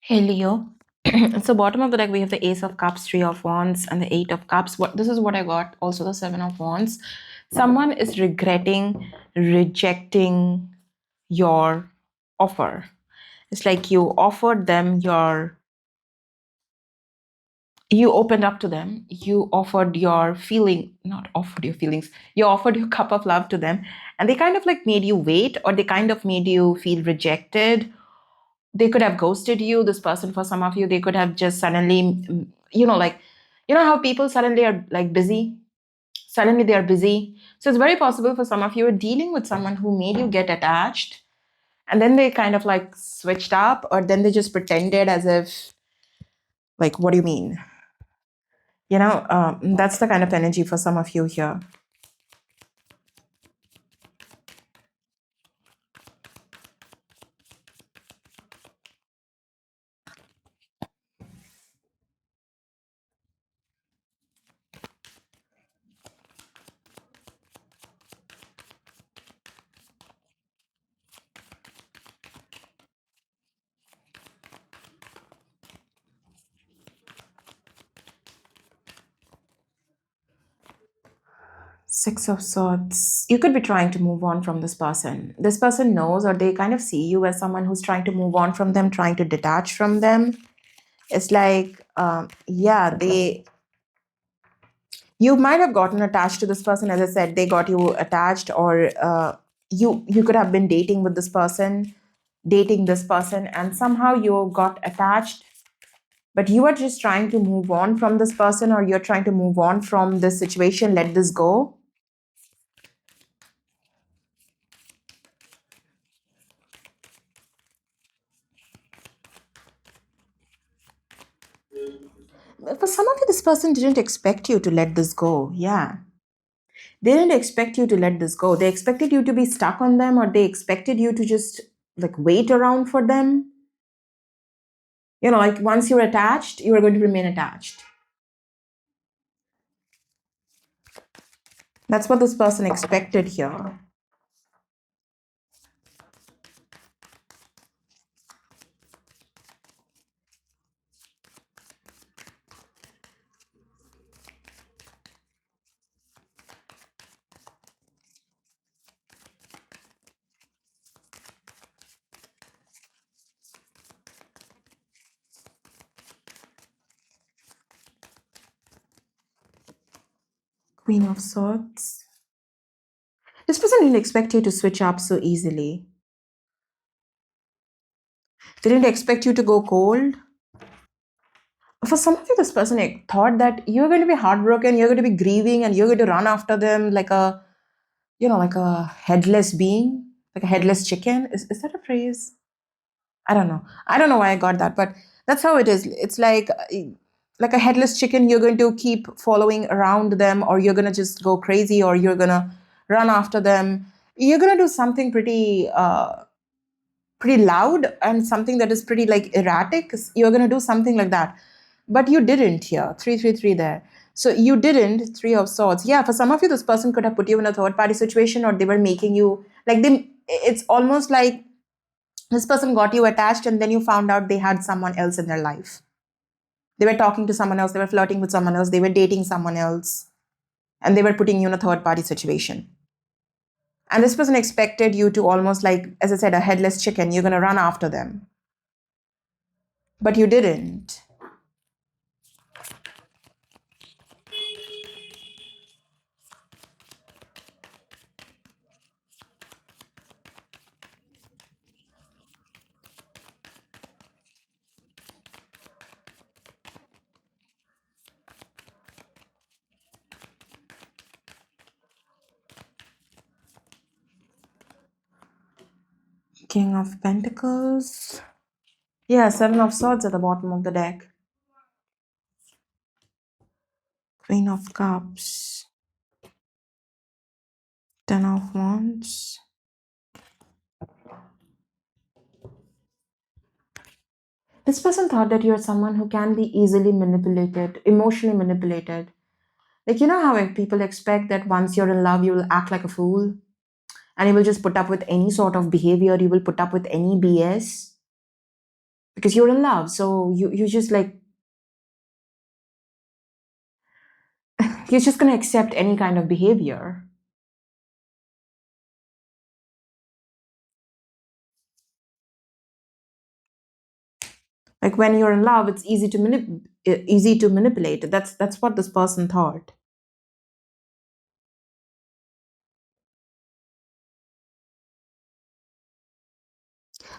Hey Leo. So bottom of the deck we have the Ace of Cups, Three of Wands, and the Eight of Cups. What this is what I got. Also the Seven of Wands. Someone is regretting rejecting your offer. It's like you opened up to them, you offered your feeling, not offered your feelings, you offered your cup of love to them, and they kind of like made you wait, or they kind of made you feel rejected. They could have ghosted you, this person. For some of you, they could have just suddenly, like, how people suddenly are like busy, suddenly they are busy. So it's very possible for some of you are dealing with someone who made you get attached, and then they kind of like switched up, or then they just pretended as if, like, what do you mean? That's the kind of energy for some of you here. Six of Swords. You could be trying to move on from this person. This person knows, or they kind of see you as someone who's trying to move on from them, trying to detach from them. It's like, yeah, you might have gotten attached to this person. As I said, they got you attached, or you could have been dating this person, and somehow you got attached. But you are just trying to move on from this person, or you're trying to move on from this situation, let this go. For some of you, this person didn't expect you to let this go. Yeah. They didn't expect you to let this go. They expected you to be stuck on them, or they expected you to just like wait around for them. Like once you're attached, you are going to remain attached. That's what this person expected here. Queen of Swords. This person didn't expect you to switch up so easily. They didn't expect you to go cold. For some of you, this person thought that you're going to be heartbroken, you're going to be grieving, and you're going to run after them like a headless being, like a headless chicken. Is that a phrase? I don't know. I don't know why I got that, but that's how it is. It's like a headless chicken. You're going to keep following around them, or you're going to just go crazy, or you're going to run after them. You're going to do something pretty loud, and something that is pretty like erratic. You're going to do something like that, but you didn't here. 333 there. So you didn't. Three of Swords. Yeah, for some of you, this person could have put you in a third party situation, or they were making you like them. It's almost like this person got you attached, and then you found out they had someone else in their life. They were talking to someone else, they were flirting with someone else, they were dating someone else, and they were putting you in a third party situation. And this person expected you to almost like, as I said, a headless chicken. You're going to run after them. But you didn't. King of Pentacles. Yeah, Seven of Swords at the bottom of the deck. Queen of Cups. Ten of Wands. This person thought that you're someone who can be easily manipulated, emotionally manipulated. Like, how people expect that once you're in love, you will act like a fool, and you will just put up with any sort of behavior, you will put up with any BS. because you're in love. So you just like, you're just going to accept any kind of behavior. Like when you're in love, it's easy to manipulate. That's what this person thought.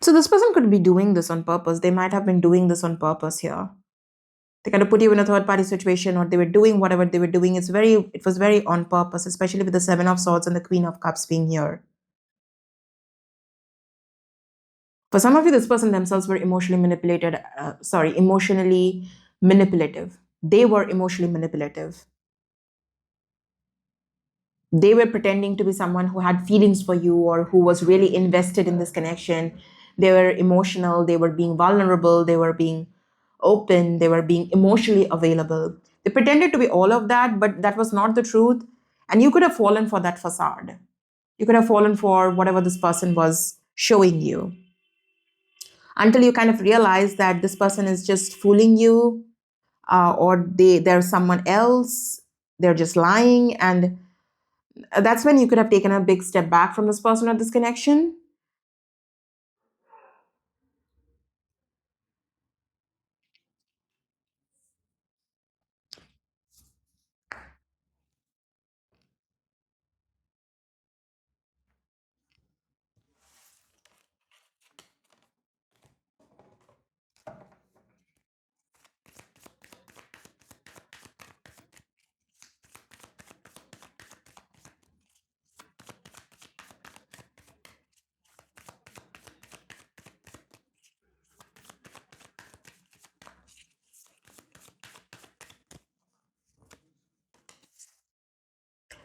So this person could be doing this on purpose. They might have been doing this on purpose here. They kind of put you in a third party situation, or they were doing whatever they were doing. It was very on purpose, especially with the Seven of Swords and the Queen of Cups being here. For some of you, this person themselves were emotionally manipulative. They were emotionally manipulative. They were pretending to be someone who had feelings for you or who was really invested in this connection. They were emotional, they were being vulnerable, they were being open, they were being emotionally available. They pretended to be all of that, but that was not the truth. And you could have fallen for that facade. You could have fallen for whatever this person was showing you, until you kind of realize that this person is just fooling you, or they're someone else, they're just lying. And that's when you could have taken a big step back from this person or this connection.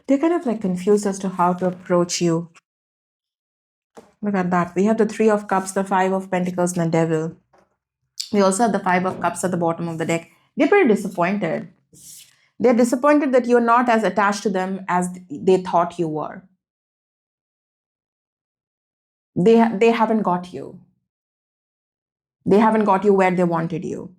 They're kind of like confused as to how to approach you. Look at that. We have the Three of Cups, the Five of Pentacles, and the Devil. We also have the Five of Cups at the bottom of the deck. They're pretty disappointed. They're disappointed that you're not as attached to them as they thought you were. They haven't got you. They haven't got you where they wanted you.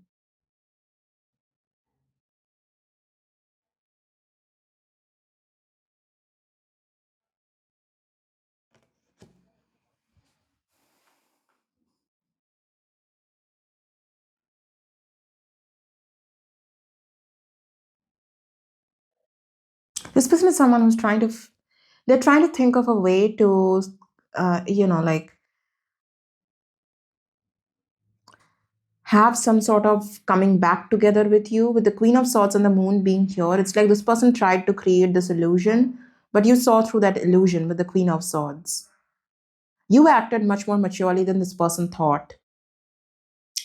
This person is someone who's they're trying to think of a way to, like have some sort of coming back together with you. With the Queen of Swords and the Moon being here, it's like this person tried to create this illusion, but you saw through that illusion with the Queen of Swords. You acted much more maturely than this person thought.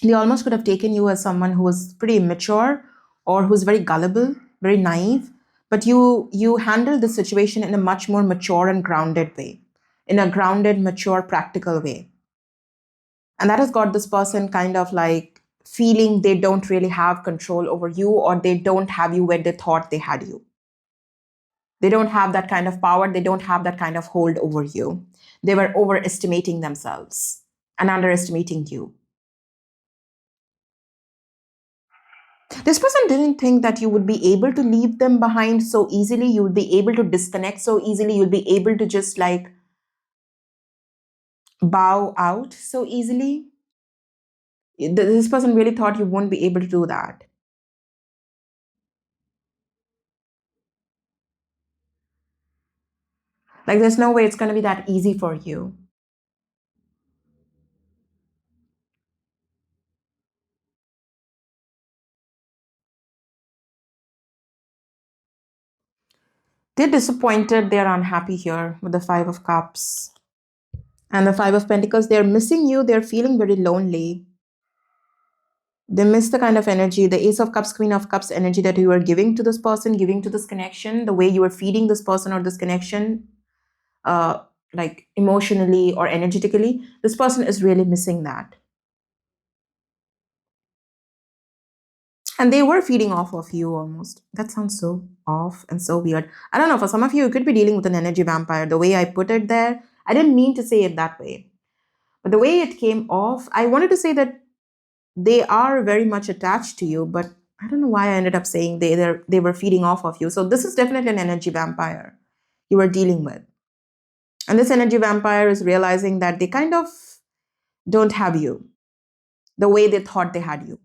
They almost could have taken you as someone who was pretty immature or who's very gullible, very naive, but you handled the situation in a much more mature and grounded way, in a grounded, mature, practical way. And that has got this person kind of like feeling they don't really have control over you, or they don't have you where they thought they had you. They don't have that kind of power. They don't have that kind of hold over you. They were overestimating themselves and underestimating you. This person didn't think that you would be able to leave them behind so easily. You would be able to disconnect so easily. You'll be able to just like bow out so easily. This person really thought you won't be able to do that. Like, there's no way it's going to be that easy for you. They're disappointed. They're unhappy here with the Five of Cups and the Five of Pentacles. They're missing you. They're feeling very lonely. They miss the kind of energy, the Ace of Cups, Queen of Cups energy that you were giving to this person, giving to this connection, the way you were feeding this person or this connection, uh, like emotionally or energetically. This person is really missing that. And they were feeding off of you almost. That sounds so off and so weird. I don't know, for some of you, you could be dealing with an energy vampire. The way I put it there, I didn't mean to say it that way. But the way it came off, I wanted to say that they are very much attached to you, but I don't know why I ended up saying they were feeding off of you. So this is definitely an energy vampire you are dealing with. And this energy vampire is realizing that they kind of don't have you the way they thought they had you.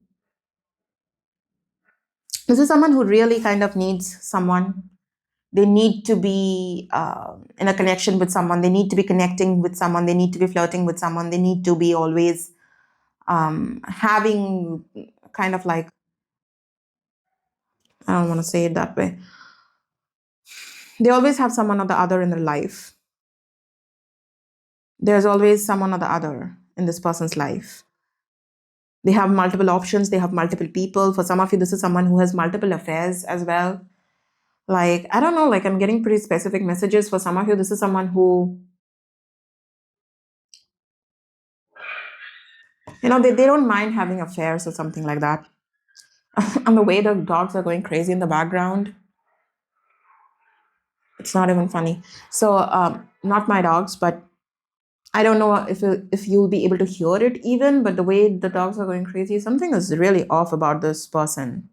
This is someone who really kind of needs someone. They need to be in a connection with someone. They need to be connecting with someone. They need to be flirting with someone. They need to be always having kind of like, I don't want to say it that way. They always have someone or the other in their life. There's always someone or the other in this person's life. They have multiple options. They have multiple people. For some of you, this is someone who has multiple affairs as well. Like, I don't know, like I'm getting pretty specific messages. For some of you, this is someone who, they don't mind having affairs or something like that. And the way the dogs are going crazy in the background, it's not even funny. So, not my dogs, but I don't know if you'll be able to hear it even, but the way the dogs are going crazy, something is really off about this person.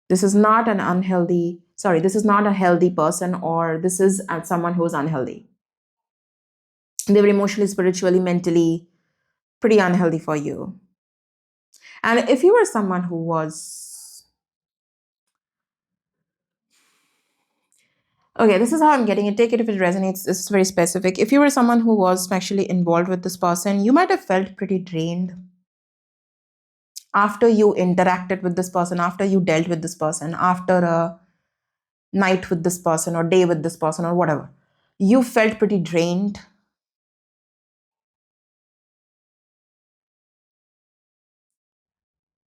This is not a healthy person, or this is someone who is unhealthy. They were emotionally, spiritually, mentally pretty unhealthy for you. And if you were someone who was, okay, this is how I'm getting it. Take it if it resonates. This is very specific. If you were someone who was actually involved with this person, you might have felt pretty drained after you interacted with this person, after you dealt with this person, after a night with this person, or day with this person, or whatever. You felt pretty drained.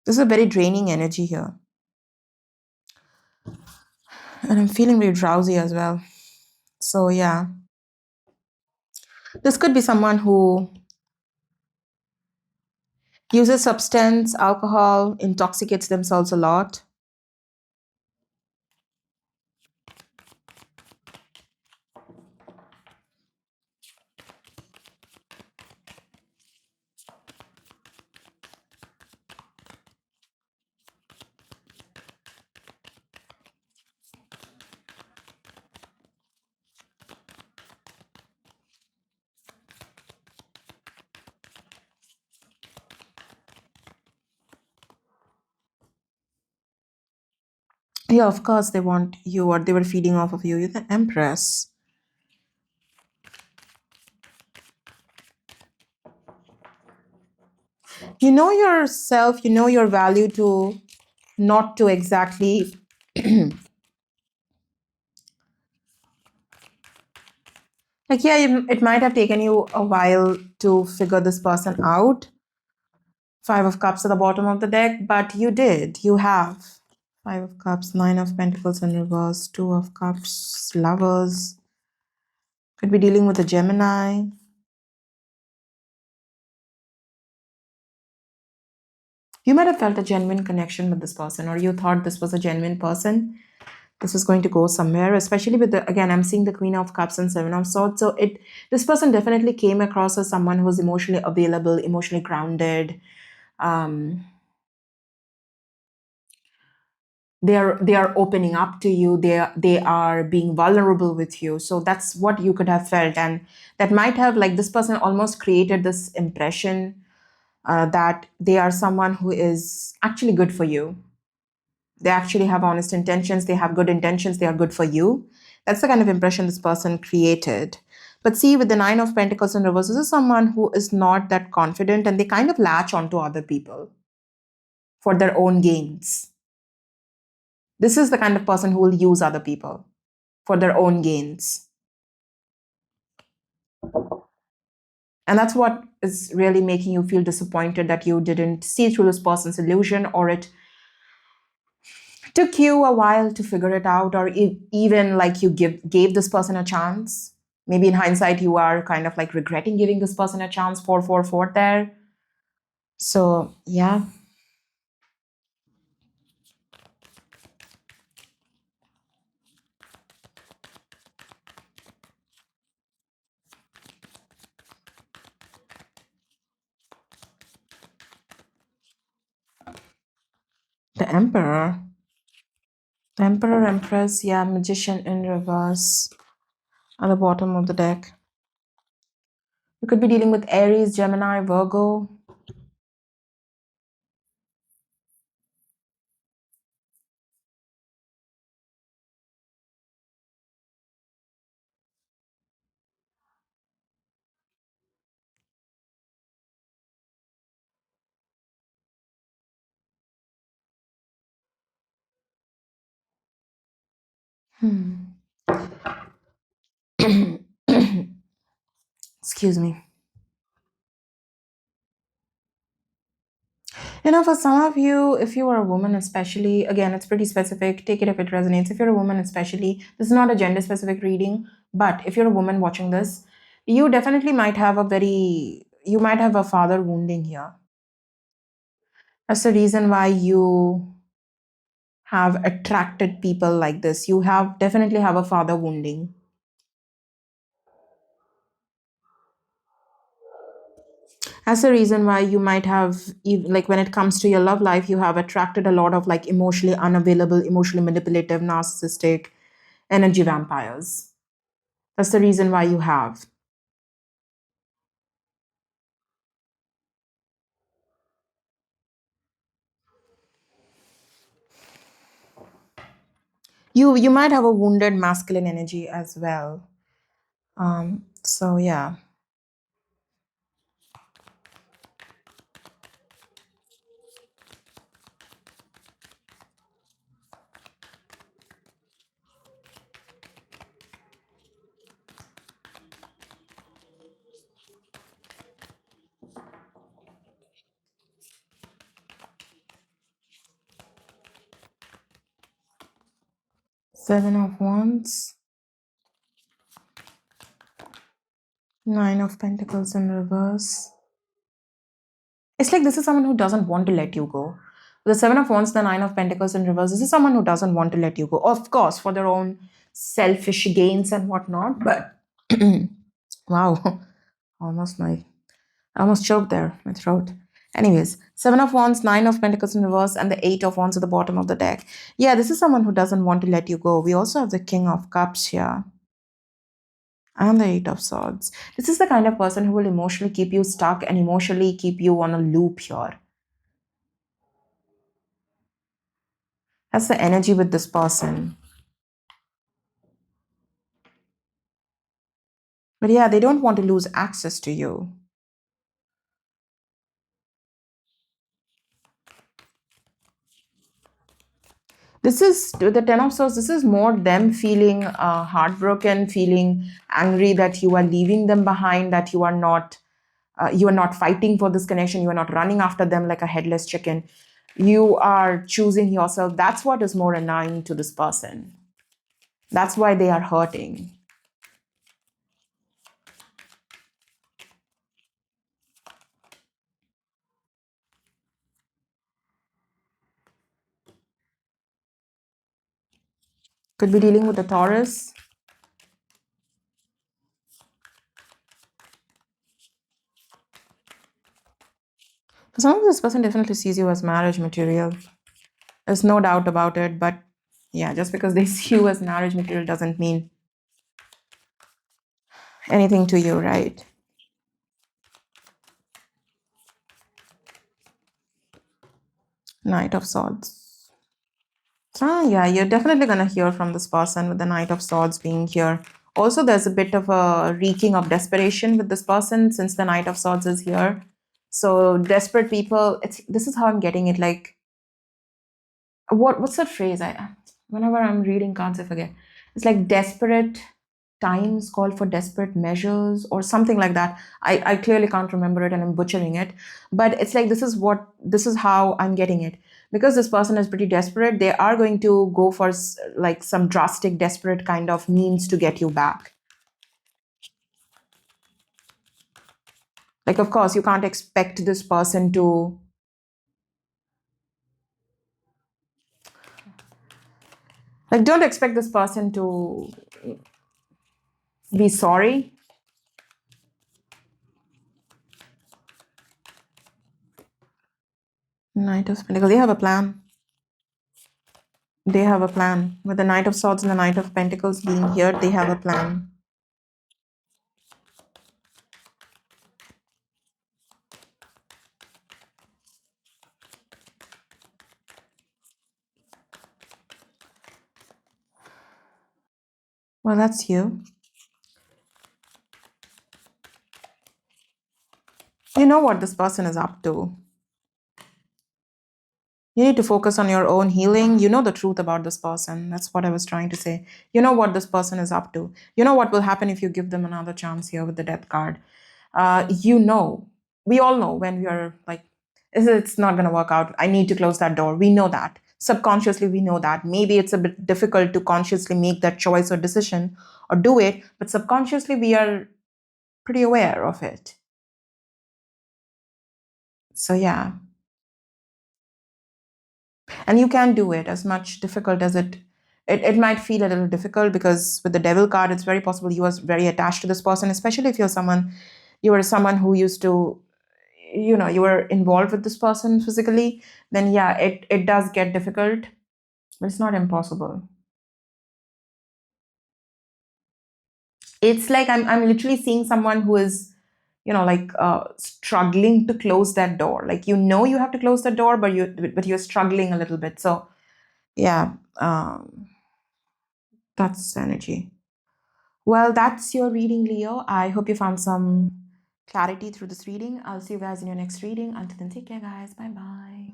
This is a very draining energy here. And I'm feeling very drowsy as well. So, yeah. This could be someone who uses substance, alcohol, intoxicates themselves a lot. Yeah, of course they want you, or they were feeding off of you. You're the Empress. You know yourself, you know your value to not to exactly like, yeah, it might have taken you a while to figure this person out. Five of Cups at the bottom of the deck, but you did. You have. Five of Cups, Nine of Pentacles in reverse, Two of Cups, Lovers. Could be dealing with a Gemini. You might have felt a genuine connection with this person, or you thought this was a genuine person. This is going to go somewhere, especially with the, again, I'm seeing the Queen of Cups and Seven of Swords. So this person definitely came across as someone who was emotionally available, emotionally grounded. Um, they are opening up to you. They are being vulnerable with you. So that's what you could have felt, and that might have, like, this person almost created this impression that they are someone who is actually good for you. They actually have honest intentions. They have good intentions. They are good for you. That's the kind of impression this person created. But see, with the Nine of Pentacles in reverse, this is someone who is not that confident, and they kind of latch onto other people for their own gains. This is the kind of person who will use other people for their own gains. And that's what is really making you feel disappointed, that you didn't see through this person's illusion, or it took you a while to figure it out, or even like you gave this person a chance. Maybe in hindsight, you are kind of like regretting giving this person a chance. 444 there. So, yeah. The Emperor. The Emperor, Empress, yeah, Magician in reverse at the bottom of the deck. You could be dealing with Aries, Gemini, Virgo. Hmm. Excuse me. For some of you, if you are a woman, especially, again, it's pretty specific. Take it if it resonates. If you're a woman, especially, this is not a gender specific reading, but if you're a woman watching this, you definitely might have you might have a father wounding here. That's the reason why you have attracted people like this. You have definitely have a father wounding. That's the reason why you might have, like, when it comes to your love life, you have attracted a lot of like emotionally unavailable, emotionally manipulative, narcissistic energy vampires. That's the reason why you have. You might have a wounded masculine energy as well. So yeah. 7 of Wands, 9 of Pentacles in reverse. It's like this is someone who doesn't want to let you go. The 7 of Wands, the 9 of Pentacles in reverse. This is someone who doesn't want to let you go. Of course, for their own selfish gains and whatnot. But wow, almost my I almost choked there, my throat. Anyways, 7 of Wands, 9 of Pentacles in reverse, and the 8 of Wands at the bottom of the deck. Yeah, this is someone who doesn't want to let you go. We also have the King of Cups here and the 8 of Swords. This is the kind of person who will emotionally keep you stuck and emotionally keep you on a loop here. That's the energy with this person. But yeah, they don't want to lose access to you. This is the 10 of Swords. This is more them feeling heartbroken, feeling angry that you are leaving them behind, that you are not fighting for this connection. You are not running after them like a headless chicken. You are choosing yourself. That's what is more annoying to this person. That's why they are hurting. Could be dealing with a Taurus. For some of this person definitely sees you as marriage material. There's no doubt about it. But yeah, just because they see you as marriage material doesn't mean anything to you, right? Knight of Swords. So yeah, you're definitely gonna hear from this person with the Knight of Swords being here. Also, there's a bit of a reeking of desperation with this person since the Knight of Swords is here. So desperate people, this is how I'm getting it. Like, what's that phrase? Whenever I'm reading cards, I forget. It's like desperate times call for desperate measures or something like that. I clearly can't remember it and I'm butchering it. But it's like this is how I'm getting it. Because this person is pretty desperate, they are going to go for like some drastic, desperate kind of means to get you back. Like, of course, you can't expect this person to, like, don't expect this person to be sorry. Knight of Pentacles, they have a plan. They have a plan. With the Knight of Swords and the Knight of Pentacles being here, they have a plan. Well, that's you. You know what this person is up to. You need to focus on your own healing. You know the truth about this person. That's what I was trying to say. You know what this person is up to. You know what will happen if you give them another chance here with the death card. You know, we all know when we are like, it's not going to work out. I need to close that door. We know that. Subconsciously, we know that. Maybe it's a bit difficult to consciously make that choice or decision or do it, but subconsciously, we are pretty aware of it. So, yeah. And you can do it, as much difficult as it might feel a little difficult, because with the devil card it's very possible you are very attached to this person, especially if you are someone who used to, you were involved with this person physically. Then yeah, it does get difficult, but it's not impossible. It's like I'm literally seeing someone who is, like struggling to close that door. Like, you have to close the door, but you're struggling a little bit. So yeah, that's the energy. Well, that's your reading, Leo. I hope you found some clarity through this reading. I'll see you guys in your next reading. Until then, take care, guys. Bye bye.